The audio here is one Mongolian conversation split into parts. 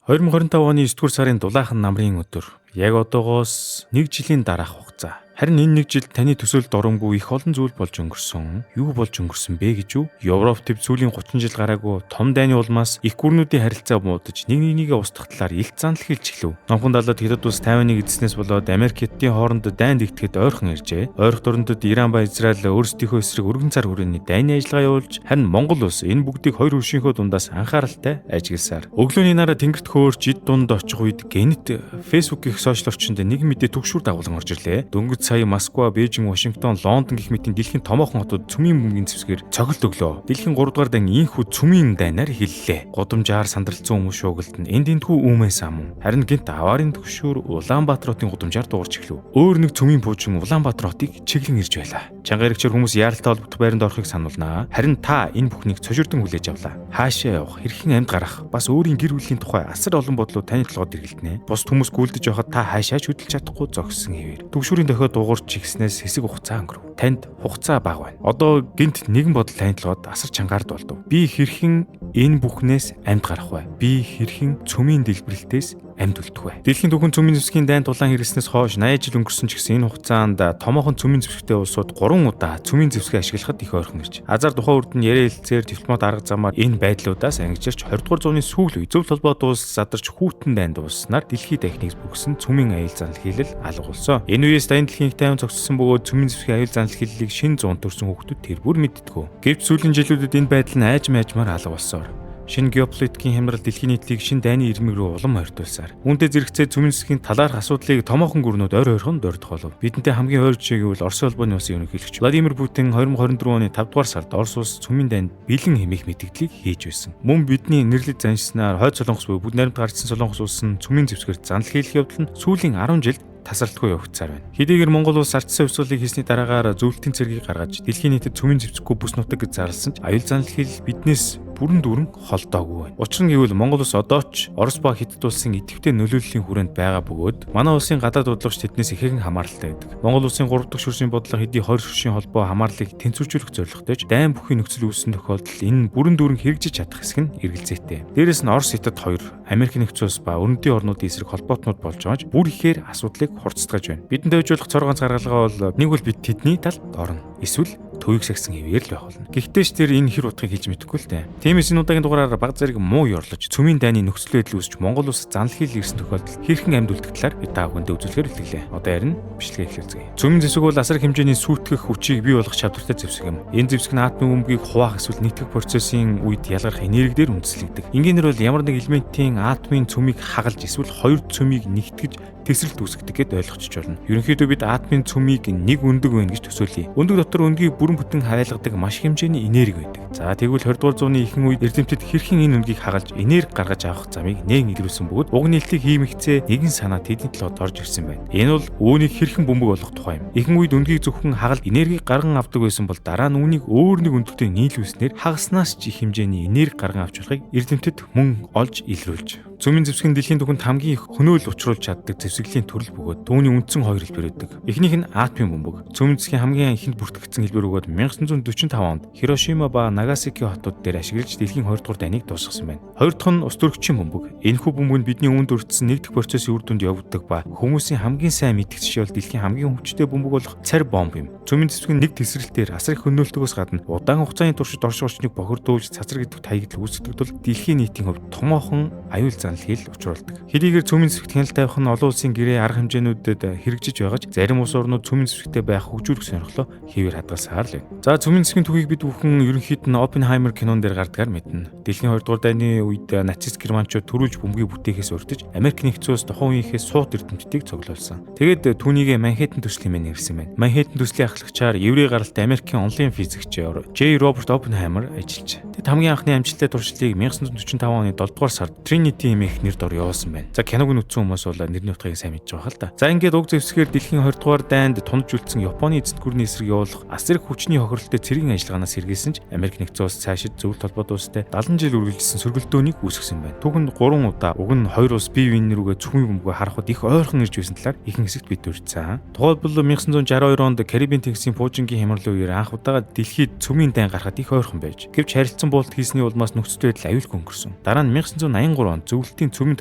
2025 оны 9 дугаар сарын дулаахан намрын өдөр. Яг одоогоос 1 жилийн дараах хугацаа. Харин энэ 1 жил таны төсөөлд оромгүй их олон зүйл болж өнгөрсөн. Юу болж өнгөрсөн бэ гэж юу? Европ төв сүүлийн 30 жил гараагүй том дайны улмаас их гүрнүүдийн харилцаа муудаж нэг нэгнийгээ устгах талаар илт занал хэлж эхлэв. Номхон далаад Хятад улс Тайваныг эзэснээс болоод Америк Хятадын хооронд дайнд игтгэхэд ойрхон иржээ. Ойрох дорнодод Иран ба Израиль өөрсдийнхөө эсрэг өргөн цар хүрээний дайны ажиллагаа явуулж, харин Монгол улс энэ бүгдийг хоёр хөршийнхөө дундаас анхааралтай ажигласаар. Өглөөний нараа тэнгэрт хөөрч жид дунд очих үед гэнэт Facebook гэх сошиал орчинд нэг мэдээ төгшүүр дагуулan орж ирлээ. Дөнгөж сая Москва, Бээжин, Вашингтон, Лондон гэх мэтийн дэлхийн томоохон хотууд цөмийн бөмбөгийн зэвсгээр цогт өглөө. Дэлхийн 3 дугаар дан ийхүү цөмийн дайнаар хиллээ. Гудамжаар сандралцсан хүмүүс шуугилтанд энд энтхүү үүмээс ам. Харин гинт аваарын төгшүүр Улаанбаатар хотын гудамжаар дуурч эхлэв. Өөр нэг цөмийн пуужин Улаанбаатар хотыг чиглэн ирж байлаа. Чангарагчаар хүмүүс яаралтай холбогдох байранд орохыг сануулнаа. Харин та энэ бүхнийг цожирдон хүлээж авлаа. Хаашаа явах, хэрхэн амьд гарах, бас өөрийн гэр бүлийн тухай асар олон бодлоо таны толгойд эргэлдэнэ. Бус хүмүүс гүйлдэж явахад та хаашаа ч хөдөлж чадахгүй зогссон хэвээр. Төгшүүрийн дохиод дуурч игснээс хэсэг хугацаа өнгөрөв. Танд хугацаа бага байна. Одоо гинт нэгэн бодол таны толгойд асар чангаард болдов. Би хэрхэн энэ бүхнээс амьд гарах вэ? Би хэрхэн цөмийн дэлбэрэлтээс амьд үлдэх вэ? Дэлхийн түүхэн цөмийн зэвсгийн дайнд дулаан хэрэгснээс хойш 80 жил өнгөрсөн ч гэсэн энэ хугацаанд томоохон цөмийн зэвсэгтэй улсууд 3 удаа цөмийн зэвсгээ ашиглахад их ойрхон ирж. Азар тухайн үрд нь яриа хэлцээр дипломат арга замаар энэ байдлуудаас ангижирч 20 дугаар зууны сүүл үе зөв толгойд улс задарч хүүтэн дайнд улснаар дэлхийн техникс бүгсэн цөмийн аюул занал хийлэл алга болсон. Энэ үеэс дайнд дэлхийн их тайван зогссон бөгөөд цөмийн зэвсгийн аюул занал хийллийг шин зуун төрсэн хүүхдүүд тэр бүр мэддэггүй. Гэвч сүүлийн жилүүдэд энэ байдал нь айжмаар алга болсоор шинэ геополитикийн хямрал дэлхийн нийтлийг шинэ дайны ирмэг рүү улам ойртуулсаар үүнтэй зэрэгцээ цөмийн зэвсгийн талаарх асуудлыг томоохон гүрнүүд ойр ойрхон дурдах болов. Бидэнтэй хамгийн ойр жишээ гэвэл Оросын улбаны улсын ерөнхийлөгч Владимир Путин 2024 оны 5 дугаар сард Орос улс цөмийн дайнд бэлэн хэмээх мэдээллийг хийж байсан. Мөн бидний нэрлэж заншснаар Хойд Солонгос буюу Бүд найрамд гарчсан Солонгос улс нь цөмийн зэвсгээр занал хийх явдал нь сүүлийн 10 жилд тасралтгүй явагдсаар байна. Хэдийгээр Монгол улс ардчсан хувьсгалыг хийсний дараагаар зөвлөлтийн цэргийг гаргаж дэлхийн нийтэд цөмийн зэвсэггүй бүс нутаг гэж зарласан ч аюул занал хийл биднээс бүрэн дүүрэн холдоогүй байна. Учир нь гэвэл Монгол улс одоо ч Орос ба Хятад улсын идэвхтэй нөлөөллийн хүрээнд байгаа бөгөөд манай улсын гадаад бодлогоч тэднээс ихээхэн хамааралтай байдаг. Монгол улсын 3 дахь шүршийн бодлого хэдий 20 шүршийн холбоо хамаарлыг тэнцвэржүүлэх зорилготой ч дайн бүхий нөхцөл үүссэн тохиолдолд энэ бүрэн дүүрэн хэрэгжиж чадах хэсэг нь эргэлзээтэй. Дээрээс нь Орос Хятад хоёр Америк нэгдсэн улс ба өрнөдийн орнуудын эсрэг холбоотнууд болж байгаа ч бүр ихээр асуудлыг хурцтгаж байна. Бидэнд хойжуулах цор ганц гаргалгаа бол нэг бол бид тэдний талд орно. Эсвэл төвийг сагсан хэвээр л байх болно. Гэхдээ ч тэр энэ хэр утгыг хэлж мэдэхгүй л дээ. Тиймээс энэ удаагийн дугаараар баг зэрэг муу ёрлож цөмийн дайны нөхцөл байдал үүсч Монгол улс занал хийл ирсэн тохиолдолд хэрхэн амьд үлдэх талаар бид та бүхэндээ үзүүлэхээр бэлтгэлээ. Одоо харин бичлэгээ эхлүүлцгээе. Цөмийн зэвсэг бол асар хэмжээний сүйтгэх хүчийг бий болгох чадвартай зэвсэг юм. Энэ зэвсэг нь атомын бөмбөгийг хуваах эсвэл нийтгэх процессын үед ялгарх энерги дээр үндэслэгдэх. Энгийнээр бол ямар нэг элементийн атомын цөмийг хагалж эсвэл хоёр цөмийг нэгтгэж тесрэлт үүсгдэг гэдээ ойлгочих болно. Ерөнхийдөө бид атомын цөмийг нэг өндөг байна гэж төсөөлье. Өндөг дотор өнгийг бүрэн бүтэн хайлгадаг маш хэмжээний энерги байдаг. За тэгвэл 20 дугаар зууны ихэнх үед эрдэмтэд хэрхэн энэ өнгийг хагалж энерги гаргаж авах замыг нээн илрүүлсэн бөгөөд уг нийлтийг хиймэгцээ нэгэн санаа тэдний толгойд орж ирсэн байна. Энэ бол үүнийг хэрхэн бөмбөг болгох тухай юм. Ихэнх үед өнгийг зөвхөн хагалж энерги гарган авдаг байсан бол дараа нь үүнийг өөр нэг өндөгтэй нийлүүлснээр хагаснаас ч их хэмжээний энерги гарган авч болохыг эрдэмтэд мөн олж илрүүлж. Цөмийн зэвсгийн дэлхийн түүхэнд хамгийн их хөнөөл учруулж чаддаг зэвсэглийн төрөл бөгөөд түүний үндсэн хоёр хэлбэр байдаг. Эхнийх нь атомын бөмбөг. Цөмийн зэвсгийн хамгийн ихэнд бүртгэгдсэн хэлбэр бөгөөд 1945 онд Хирошима ба Нагасаки хотууд дээр ашиглаж дэлхийн 2 дугаар дайныг дуусгасан байна. Хоёр дахь нь ус төрөгчийн бөмбөг. Энэхүү бөмбөг нь бидний үүнд өртсөн нэгдэх процессын үр дүнд явагддаг ба хүмүүсийн хамгийн сайн мэддэг жишээ бол дэлхийн хамгийн хүчтэй бөмбөг болох цар бомб юм. Цөмийн зэвсгийн нэг тесрэлтээр асар их хөнөөлтөөс гадна удаан хугацааны туршид оршин орчныг бохирдуулж цацар гэдэг таягдл үүсгэдэг тул дэлхийн нийтийн хувьд томоохон аюул занал хийл учруулдаг. Хэдийгээр цөмийн зэвсэгт хяналт тавих нь олон улсын гэрээ арга хэмжээнүүдэд хэрэгжиж байгаа ч зарим улс орнууд цөмийн зэвсэгтэй байх хөгжүүлэх сонирхлоо хэвээр хадгалсаар л байна. За цөмийн зэвсгийн түүхийг бид бүхэн ерөнхийд нь Оппенхаймер кинон дээр гардгаар мэднэ. Дэлхийн 2 дугаар дайны үед нацист германчууд төрүүлж бөмбөгийг бүтээхээс урьдчилж Америк нэгдсэн улс тухайн үеийнхээс сууд эрдэмтдийг цуглуулсан. Тэгээд түүнийг Манхэттен төсөл хэмээн нэрвсэн байна. Манхэттен төслийн ахлагчаар еврей гаралтай Америкийн онлын физикч J. Robert Oppenheimer ажиллаж. Тэд хамгийн анхны амжилттай туршилтыг 1945 оны 7 дугаар сард Trinity хэмээх нэр дор явуулсан байна. За киног нүцсэн хүмүүс бол нэрний утгыг сайн мэдж байгаа л да. За ингээд уг зэвсгээр дэлхийн 20 дугаар дайнд тунаж үлдсэн Японы эзэнт гүрний эсрэг явуулах асар их хүчний хохирлолтой цэргийн ажиллагаанаас сэргийлсэн ч Америк нэгдсэн улс цаашид зөвлөлт холбоот улстай 70 жил үргэлжилсэн сөргөлдөөнийг үүсгэсэн байна. Түүхэнд 3 удаа уг нь 2 улс бие биенээ рүүгээ цөмийн бөмбөгөөр харахад их ойрхон ирж байсан талаар ихэнх хэсэгт бид дурдсан. Тухайлбал 1962 онд Карибын тэнгисийн Пуужингийн хямралын үеэр анх удаага дэлхийд цөмийн дайн гарахад их ойрхон байж. Гэвч харилцан буулт хийсний улмаас нөхцөл байдал аюулгүй өнгөрсөн. Дараа нь 1983 онд зөв зөвлөлтийн цөмийн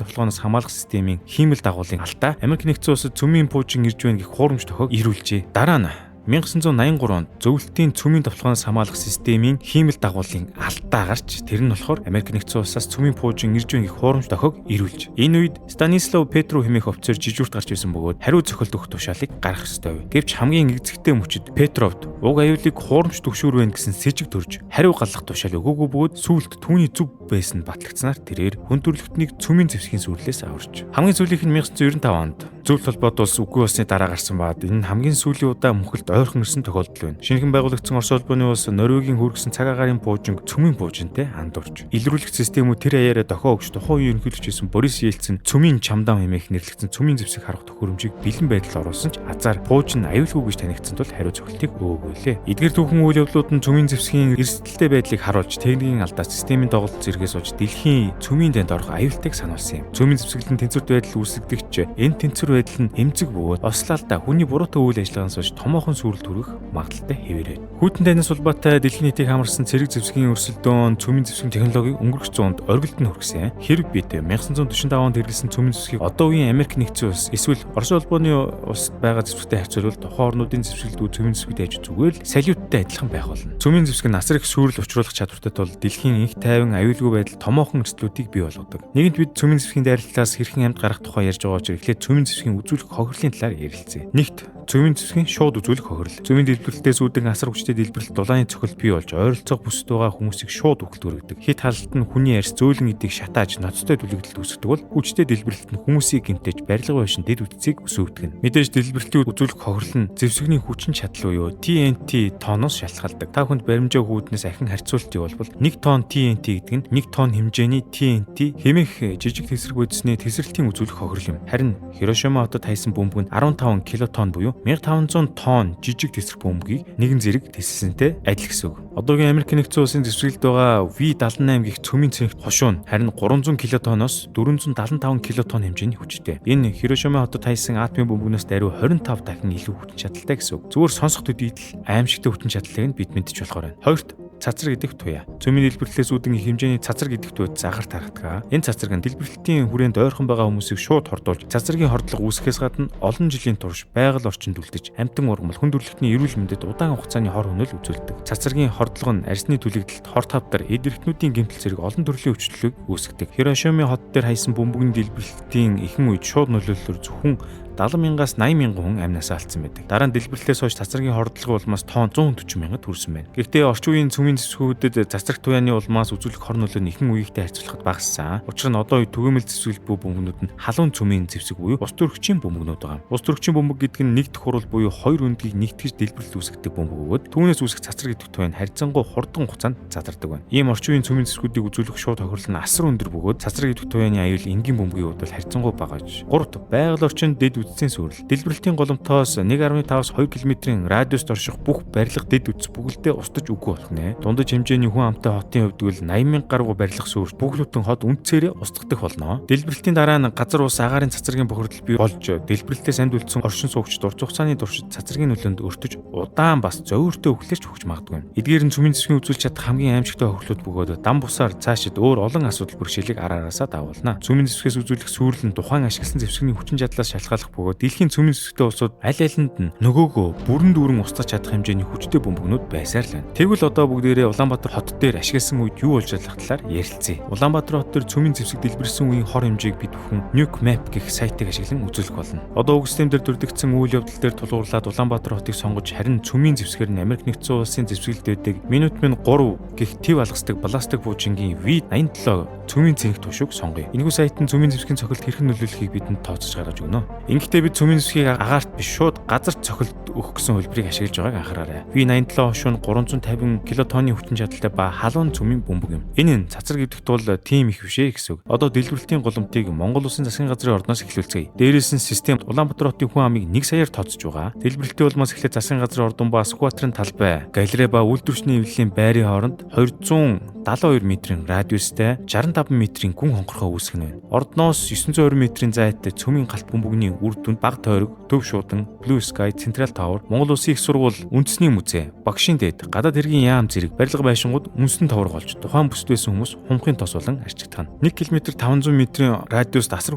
тоглооноос хамгаалах системийн хиймэл дагуулын алдаа Америк нэгдсэн улсад цөмийн пуужин ирж байна гэх хуурамч тохиог ирүүлжээ. Дараа нь 1983 онд зөвлөлтийн цөмийн тоглооноос хамгаалах системийн хиймэл дагуулын алдаа гарч тэр нь болохоор Америк нэгдсэн улсаас цөмийн пуужин ирж байна гэх хуурамч тохиог ирүүлж. Энэ үед Станислав Петров хэмээх офицер жижүүрт гарч ирсэн бөгөөд хариу зохиолт өгөх тушаалыг гаргах ёстой вэ. Гэвч хамгийнэгзэгтэй мөчид Петровд уг аюулыг хуурамч төгшүүр байна гэсэн сэжиг төрж хариу галлах тушаал өгөөгүй бөгөөд сүүлд түүний зөв байсан нь батлагдсанаар тэрээр хүн төрөлхтнийг цөмийн зэвсгийн сүрлээс аварч. Хамгийн сүүлийнх нь 1995 онд зөвлөлт холбоот улс үгүй болсны дараа гарсан баад энэ хамгийн сүүлийн удаа мөхөлд ойрхон ирсэн тохиолдол байна. Шинэхэн байгуулагдсан Орос улбаны улс Норвегийн хүргэсэн цаг агаарын пуужинг цөмийн пуужинтай андуурч. Илрүүлэх системүүд тэр аяараа дохио өгч тухайн үеийн ерөнхийлөгч байсан Борис Ельцин цөмийн чамдаан хэмээх нэрлэгдсэн цөмийн зэвсэг харах төхөөрөмжийг бэлэн байдалд оруулсан ч азар пуужин аюулгүй гэж танигдсан тул хариу зөвлөлтийг өгөөгүй лээ. Эдгээр түүхэн үйл явдлууд нь цөмийн зэвсгийн эрсдэлтэй байдлыг харуулж техникийн алдаа системийн доголдол зэрэгээс олж дэлхийн цөмийн дэнд орох аюултайг сануулсан юм. Цөмийн зэвсэглэн тэнцвэрт байдал үүсгэгч энэ тэнцвэр байдал нь эмзэг бөгөөд ослалдаа хүний буруутай үйл ажиллагаанаас болж томоохон сүрэл төрөх магадaltaй хэвээрээ. Хүйтэн танаас улбаатай дэлхийн нийтийг хамарсан цэрэг зэвсгийн өрсөлдөөн цөмийн зэвсгийн технологиг өнгөрөх зуунд оргилд нь хүргэсэн. Хэрэг бид 1945 онд хэрэглэсэн цөмийн зэвсгийг одоо үеийн Америк нэгдсэн улс эсвэл Орос улбаны улсад байгаа зэвсэгтэй харьцуулбал тухайн орнуудын зэвсгэлдүүд цөмийн зэвсэгтэй аж зүгээр л салюттай адилхан байх болно. Цөмийн зэвсэг нь асар их сүрэл учруулах чадвартай тул дэлхийн их тайван аюулгүй байдал томоохон эрсдлүүдийг бий болгодог. Нэгэнт бид цөмийн зэвсгийн дайралтаас хэрхэн амьд гарах тухай ярьж байгаа учраас эхлээд цөмийн зэвсгийн үзүүлэх хохирлын талаар ярилцъя. Нэгт цөмийн зэвсгийн шууд үзүүлэх хохирол. Цөмийн дэлбэрэлтээс үүдэн асар хүчтэй дэлбэрэлт дулааны цохилт бий болж ойролцоох бүсэд байгаа хүмүүсийг шууд үхэлд өргөдөг. Хит халалт нь хүний арьс зөөлөн эдийг шатааж ноцтой түлэгдэлт үүсгэдэг бол хүчтэй дэлбэрэлт нь хүмүүсийг гэмтэж барилга байшин дэд үтцийг өсөвдөг. Мэдээж дэлбэрэлтийн үзүүлэх хохирол нь зэвсэгний хүчин чадал буюу TNT тонноос шалтгаалдаг. Та хүнд баримжаа хүүднээс ахин харьцуултыг болбол 1 тонн TNT гэдэг нь 1 тонн хэмжээний TNT хэмээх жижиг тесрэг бодисны тесрэлтийн үзүүлэх хохирол юм. Харин Хирошима хотод хайсан бөмбөг нь 15 килотонн буюу 1500 тонн жижиг тесрэг бөмбөгийг нэгэн зэрэг тесэлсэнтэй адил гэсэн үг. Одоогийн Америк нэгдсэн улсын зэвсгэлд байгаа V78 гэх цөмийн цэнхт хошуу нь харин 300 килотонноос 475 килотонн хэмжээний хүчтэй. Энэ Хирошима хотод хайсан атомын бөмбөгнөөс даруй 25 дахин илүү хүчин чадалтай гэсэн үг. Зүгээр сонсох төдийд л аимшигтай хүчин чадлыг нь бид мэдчих болохоор байна. Хоёрт цацар гэдэг туяа. Цөмийн дэлбэрэлтээс үүдэн их хэмжээний цацар гэдэг туйд загаар тархдаг. Энэ цацраг нь дэлбэрэлтийн хүрээнд ойрхон байгаа хүмүүсийг шууд хордуулж цацрагийн хордлого үүсгэхээс гадна олон жилийн турш байгаль орчинд үлдэж амтан ургамал хүн төрөлхтний эрүүл мэндэд удаан хугацааны хор хөнөөл үзүүлдэг. Цацрагийн хордлого нь арсны түлэгдэлт, хор тавдар, эд эрхтнүүдийн гэмтэл зэрэг олон төрлийн өвчлөлийг үүсгэдэг. Хирошима хот дээр хайсан бөмбөгийн дэлбэрэлтийн ихэнх үед шууд нөлөөллөөр зөвхөн 70,000-аас 80,000 хүн амнаас алдсан байдаг. Дараа нь дэлбэрлэлээс хойш цацрагийн хордлого улмаас тонн 140,000 хүрсэн байна. Гэхдээ орчин үеийн цөмийн зэвсгүүдэд цацраг туяаны улмаас үзүүлэх хор нөлөө нь ихэнх үеигтэй харьцуулахад багассан. Учир нь одоо түгээмэл зэвсгэл буй бөмбөгнүүд нь халуун цөмийн зэвсэг буюу ус төрөгчийн бөмбөгнүүд байгаа. Ус төрөгчийн бөмбөг гэдэг нь нэгдэх хурал буюу хоёр өндгийг нэгтгэж дэлбэрэлт үүсгэдэг бөмбөг бөгөөд түүнээс үүсэх цацраг гэдэг туяа нь харьцангуй хурдан хугацаанд задардаг байна. Ийм орчин үеийн цөмийн зэвсгүүдийг үзүүлэх шууд тохирол нь асар өндөр бөгөөд цацраг гэдэг туяаны аюул энгийн бөмбөгийн хувьд бол харьцангуй бага гэж. 3. Байгаль орчинд дэд үтцийн сүрэл. Дэлбэрэлтийн голомтоос 1.5-аас 2 км-ийн радиуст орших бүх барилга дэд үтц бүгдээ устж үгүй болох нэ. Дундаж хэмжээний хүн амтай хотын хувьд бол 80,000 гаруй барилга сүрч бүхлөтэн хот үндсээрээ устгах болно. Дэлбэрэлтийн дараа нь газар ус агаарын цацрагийн бохирдол бий болж дэлбэрэлтээс амьд үлдсэн оршин суугчид урт хугацааны туршид цацрагийн нөлөөнд өртөж удаан бас зовёртой өхлөж хөгж магадгүй. Эдгээр нь цөмийн зэвсгийн үзүүлж чадах хамгийн аимшигтай хохирлууд бөгөөд дан бусаар цаашид өөр олон асуудал бэрхшээлийг араараасаа дагуулна. Цөмийн зэвсгээс үзүүлэх сүрэл нь тухайн ашигласан зэвсгийн хүчин чадлаас шалтгааллах бөгөөд дэлхийн цөмийн зэвсэгтэй улсууд аль алинд нь нөгөөгөө бүрэн дүүрэн устгах чадах хэмжээний хүчтэй бөмбөгнүүд байсаар л байна. Тэгвэл одоо бүгдээрээ Улаанбаатар хот дээр ашигласан үед юу болж байгаа талаар ярилцъя. Улаанбаатар хот дээр цөмийн зэвсэг дэлбэрсэн үеийн хор хэмжээг бид бүхэн Nuke Map гэх сайтыг ашиглан үзүүлэх болно. Одоо уг систем дээр дүрдэгдсэн үйл явдал дээр тулгуурлаад Улаанбаатар хотыг сонгож харин цөмийн зэвсгээр нь Америк нэгдсэн улсын зэвсгэлдэдэг минут минь 3 гэх төв алгасдаг пластик буужингийн V87 цөмийн цэнх тушууг сонгоё. Энэхүү сайт нь цөмийн зэвсгийн цохилт хэрхэн нөлөөлөхийг бидэнд тооцож гаргаж өгнө. Ингэхдээ бид цөмийн зэвсгийг агаарт биш шууд газар цохилт өгөх гэсэн хөлбөрийг ашиглаж байгааг анхаараарай. V87 хошуу нь 350 килотонны хүчин чадалтай ба халуун цөмийн бөмбөг юм. Энэ нь цацар гэдэг тул тийм их бишээ гэсэн үг. Одоо дэлбэрэлтийн голомтыг Монгол Улсын засгийн газрын ордноос эхлүүлцгээе. Дээрээс нь систем Улаанбаатар хотын хүн амыг 1 саяар тооцож байгаа. Дэлбэрэлтийн улмаас эхлээд засгийн газрын ордон ба Сүхбаатарын талбай, галерей ба үйлдвэрчний эвлэлийн байрын хооронд 200 72 метрийн радиустай 65 метрийн гүн хонгорхоо үүсгэх нь байна. Ордноос 920 метрийн зайтай цөмийн галт бөмбөгний үр дүнд баг тойрог, Төв шуудан, Blue Sky, Central Tower, Монгол Улсын их сургууль, үндэсний музей, Багшийн дэд, гадаад хэргийн яам зэрэг барилга байшингууд үндэстэн товрог болж тухайн бүсд байсан хүмүүс хумхын тос болон арчигдах нь. 1 км 500 метрийн радиуст асар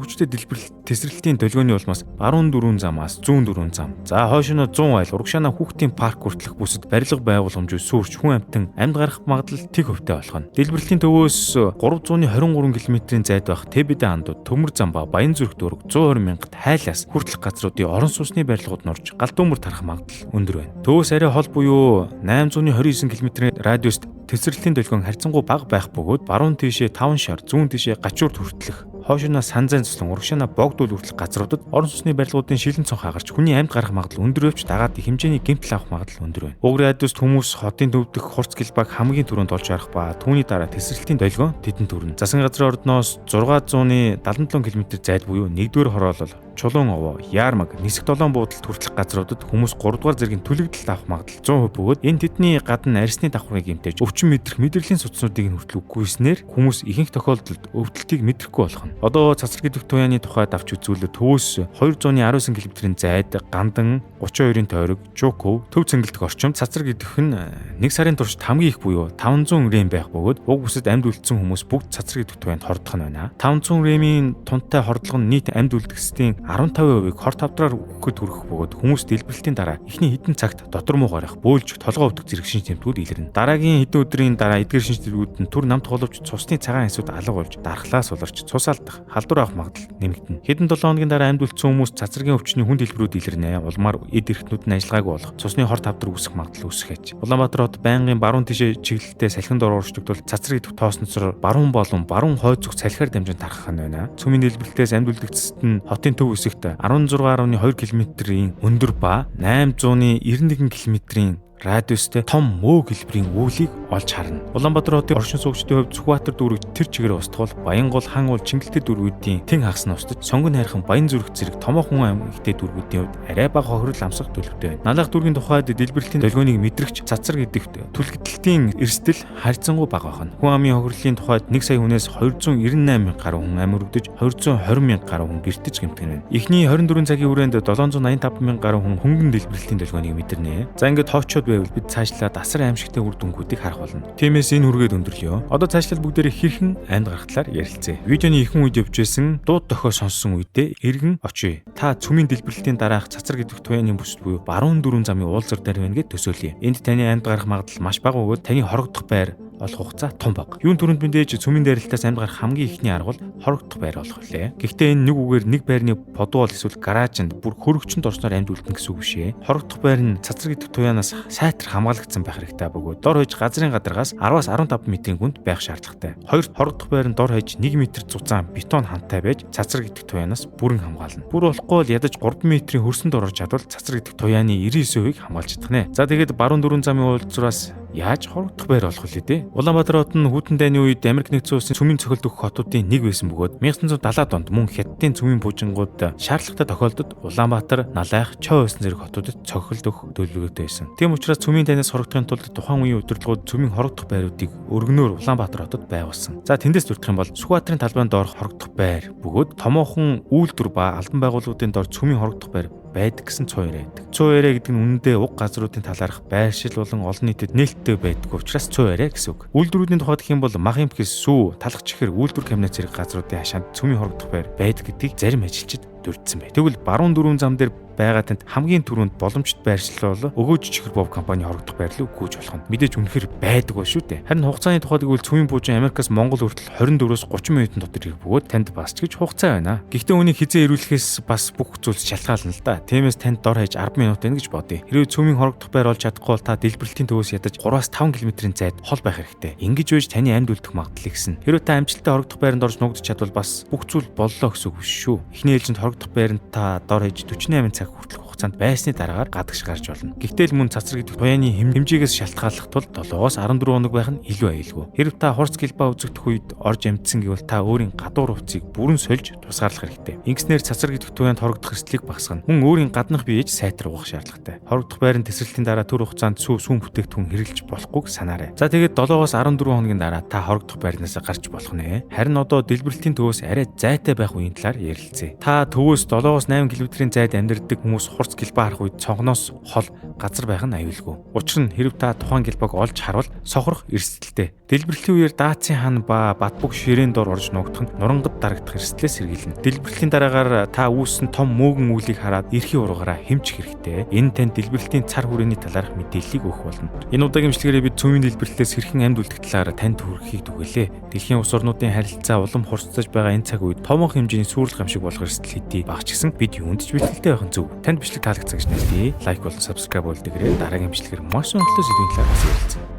хүчтэй дэлбэрэлт тесрэлтийн долгионы улмаас баруун дөрвөн замаас зүүн дөрвөн зам. За хойш нь 100 айл урагшаана хүүхдийн парк хүртэлх бүсэд барилга байгууламжгүй сүрч хүн амтан амьд гарах магадлал тэг хөвтэй болох нь. Дэлбэрэлтийн төвөөс 323 км-ийн зайд байх Тэбэдэ андууд, Төмөр зам ба Баянзүрх дүүрэг 120 мянгад хайлаас хүртэлх газруудын орон сууцны барилгууд норж галдуумар тарах магадлал өндөр байна. Төвөөс арай хол буюу 829 км-ийн радиуст тесрэлтийн долгион харьцангуй бага байх бөгөөд баруун тийшээ 5 шар, зүүн тийшээ гачуур хүртэлх хойшооноо санзайн цуслан урагшаана богдуул хүртэл газруудад орон сууцны барилгуудын шилэн цонх хагарч хүний амьд гарах магадлал өндөр өвч дагаад хэмжээний гэмтэл авах магадлал өндөр байна. Уг радиуст хүмүүс хотын төв дэх хурц гэлбаг хамгийн түрүүнд олж харах ба түүний дараа тесрэлтийн долгион тэдэнд төрнө. Засгийн газрын ордноос 677 км зайд буюу 1-р хороолол Чулуун овоо, Яармаг, Нисэх долоон буудалд хүртэлх газруудад хүмүүс 3-р зэргийн түлэгдэлт авах магадлал 100% бөгөөд энэ тэдний гадна арьсны давхрыг гэмтээж өвчин мэдрэх мэдрэлийн судснуудыг хүртэл үгүйснээр хүмүүс ихэнх тохиолдолд өвдөлтийг мэдрэхгүй болох нь. Одоо цацраг идэх туяаны тухайд авч үзвэл төвөөс 219 км-ийн зайд Гандан, 32-ын тойрог, Жуков, Төв цэнгэлдэх орчимд цацраг идэх нь 1 сарын туршид хамгийн их буюу 500 рем байх бөгөөд уг бүсэд амьд үлдсэн хүмүүс бүгд цацраг идэх туяанд хордох нь байна. 500 ремийн тунтай хордлого нь нийт амьд үлдэхсдийн 15%-ийг хор тавдраар өгөхөд хүрэх бөгөөд хүмүүс дэлбэрэлтийн дараа эхний хэдэн цагт дотор муу гарах, бөөлж, толгой өвдөх зэрэг шинж тэмдгүүд илэрнэ. Дараагийн хэдэн өдрийн дараа эдгээр шинж тэмдгүүд нь түр намт головч цусны цагаан хэсүүд алга болж, дархлаас уларч, цус алдах, халдвар авах магадлал нэмэгдэнэ. Хэдэн 7 хоногийн дараа амьд үлдсэн хүмүүс цацрагийн өвчний хүн дэлбэрүүд илэрнэ. Улмаар эд эрхтнүүд нь ажиллагаагүй болох, цусны хор тавдар үүсэх магадлал үүсэх аж. Улаанбаатар хот байнгын баруун тишээ чиглэлтэй салхинд оршигдвол цацраг идэх тоосноцор баруун болон баруун хойд зүг салхиар дамжин тархах нь байна. Цөмийн дэлбэрэлтээс амьд үлдэгцэд нь хотын төв хэсэгт 16.2 км-ийн өндөр ба 891 км-ийн радиустай том мөө гэлбэрийн үүлийг олж харна. Улаанбаатар хотын оршин суугчдын хувьд Сүхбаатар дүүрэг тэр чигээр устгал, Баянгол, Хангул, Чингэлтэй дүүргүүдийн тэн хагас нь устж, Сонгон хайрхан Баянзүрх зэрэг томоохон аймагтай дүүргүүдийн хувьд арай бага хохирол амсах төлөвтэй байна. Налах дүүргийн тухайд дэлбэрэлтийн долгионыг мэдрэгч цацраг идэвт түлхэгдэлтийн эрсдэл харьцангуй бага байна. Хүн амын хохирлын тухайд 1 сая хүнээс 298 мянга гаруй хүн амьөрөгдөж, 220 мянга гаруй хүн гэртэж гэмтэх нь. Эхний 24 цагийн хүрээнд 785 мянга гаруй хүн хөнгөн дэлбэрэлтийн долгионыг мэдэрнэ. За ингээд тоочод байвал бид цаашлаад асар аимшигтай үр дүнгуудыг харах болно. Тиймээс энэ үргээд өндөрлөё. Одоо цаашлаад бүгдээрээ хэрхэн амьд гарах талаар ярилцъя. Видеоны ихэнх үед явжсэн дууд дохио сонссон үедээ эргэн очие. Та цөмийн дэлбэрэлтийн дараах цацраг идэх туяаны бүсд буюу баруун дөрвөн замын уулзар дээр байна гэж төсөөлье. Энд таны амьд гарах магадлал маш бага бөгөөд таны хорогдох байр олох хугацаа том бага. Юун түрүүнд мэдээж цөмийн дайралтаас амьд гарах хамгийн ихний арга бол хорогдох байр олох үлээ. Гэхдээ энэ нэг үгээр нэг байрны подвол эсвэл гаражинд бүр хөрөгчөнд орсноор амьд үлдэнэ гэсэн үг биш ээ. Хорогдох байр нь цацраг идэх туяанаас сайтар хамгаалагдсан байх хэрэгтэй бөгөөд дор хаяж газрын гадаргаас 10-аас 15 м-ийн гүнд байх шаардлагатай. Хоёрт хорогдох байр нь дор хаяж 1 м зузаан бетон хантай байж цацраг идэх туяанаас бүрэн хамгаална. Бүр болохгүй бол ядаж 3 м-ийн хөрсөнд орж чадвал цацраг идэх туяаны 99%-ийг хамгаалж чадах нэ. За тэгээд баруун дөрвөн замын уулзраас яаж хорогдох байр олох вэ дээ? Улаанбаатар хот нь хүйтэн дайны үед Америк нэгдсэн улсын цөмийн цохилт өгөх хотуудын нэг байсан бөгөөд 1970-аад онд мөн Хятадын цөмийн буужингууд шаардлагатай тохиолдолд Улаанбаатар, Налайх, Чой байсан зэрэг хотуудад цохилт өгөх төлөвлөгөөтэй байсан. Тийм учраас цөмийн дайнаас хорогдохын тулд тухайн үеийн удирдлагууд цөмийн хорогдох байруудыг өргөнөөр Улаанбаатар хотод байгуулсан. За тэндээс дурдах юм бол Сүхбаатарын талбайн доор хорогдох байр бөгөөд томоохон үйлдвэр ба албан байгууллагуудын доор цөмийн хорогдох байр байдаг гэсэн цоо яриа байдаг. Цоо яриа гэдэг нь үнэндээ уг газруудын талаарх байршил болон олон нийтэд нээлттэй байдаг учраас цоо яриа гэсэн үг. Үйлдвэрүүдийн тухайд гэх юм бол мах импэс сүү, талах чихэр, үйлдвэр кабинет зэрэг газруудын хашаанд цөмийн хорогдох байр байдаг гэдгийг зарим ажилчид дурдсан бай. Тэгвэл баруун дөрвөн зам дээр байгаа танд хамгийн түрүүнд боломжит байршил бол өгөөж чихэр бов компани хорогдох байрлал өгөөж болох нь. Мэдээж үнэхээр байдаг ба шүү дээ. Харин хугацааны тухайд гэвэл цөмийн буужин Америкаас Монгол хүртэл 22-оос 30 минутын дотор ирэх бөгөөд танд бас ч гэж хугацаа байна. Гэхдээ үүнийг хизээ ирүүлэхээс бас бүх зүйлс шалтгаална л да. Тиймээс танд дор хаяж 10 минут байна гэж бодъё. Хэрвээ цөмийн хорогдох байр олж чадахгүй бол та дэлбэрэлтийн төвөөс ядаж 3-аас 5 км-ийн зайд хол байх хэрэгтэй. Ингэж байж таны амьд үлдэх магадлал ихсэн. Хэрвээ та амжилттай хорогдох байранд орж нуугдч чадвал бас бүх зүйл боллоо гэсэн үг биш шүү. Эхний ээлжинд хорогдох байранд та дор хаяж 48 цаг хүртэлх хугацаанд байсны дараагаар гадагш гарч болно. Гэхдээ л мөн цацраг идэх туяаны хэмжээгээс шалтгааллах тул 7-оос 14 хоног байх нь илүү аюулгүй. Хэрэв та хурц гэлбаа үзэгдэх үед орж амжсан гэвэл та өөрийн гадуур хувцсыг бүрэн сольж тусгаарлах хэрэгтэй. Ингэснээр цацраг идэх туяанд хорогдох эрсдлийг багасгана. Мөн өөрийн гаднах биеэж сайтар угах шаардлагатай. Хорогдох байрны тесрэлтийн дараа төр хугацаанд сүүн бүтээгдэхүүн хэрэглэж болохгүйг санаарай. За тэгээд 7-оос 14 хоногийн дараа та хорогдох байрнаас гарч болох нэ. Харин одоо дэлбэрэлтийн төвөөс арай зайтай байх үеийн талаар ярилцъя. Та төвөөс 7-оос 8 км-ийн зайд амьдардаг хүмүүс хурц гэлбаа харах үед цонхноос хол газар байх нь аюулгүй. Учир нь хэрэв та тухайн гэлбааг олж харвал сохрох эрсдэлтэй. Дэлбэрлийн үеэр даацын хан ба батбуг ширээн дор орж нуугдах нь нурангад дарагдах эрсдлээс сэргийлнэ. Дэлбэрлийн дараагаар та үүссэн том мөөгөн үлийг хараад эрхийн ургаараа хэмжих хэрэгтэй. Энэ танд дэлбэрлийн цар хүрээний талаарх мэдээллийг өгөх болно. Энэ удаагийн бичлэгээр бид цөмийн дэлбэрэлтээс хэрхэн амьд үлдэх талаар танд хүргэхийг түгэлээ. Дэлхийн улс орнуудын харилцаа улам хурцсаж байгаа энэ цаг үед томоохон хэмжээний сүрэл гамшиг болох эрсдэл хэдий багч гисэн бид юунд ч бэлтгэлтэй байх нь зөв. Танд бичлэг таалагдсан гэж найдаа. Лайк болон subscribe болдгоо дараагийн бичлэгээр маш сонирхолтой сэдвийн талаар ярилцъя.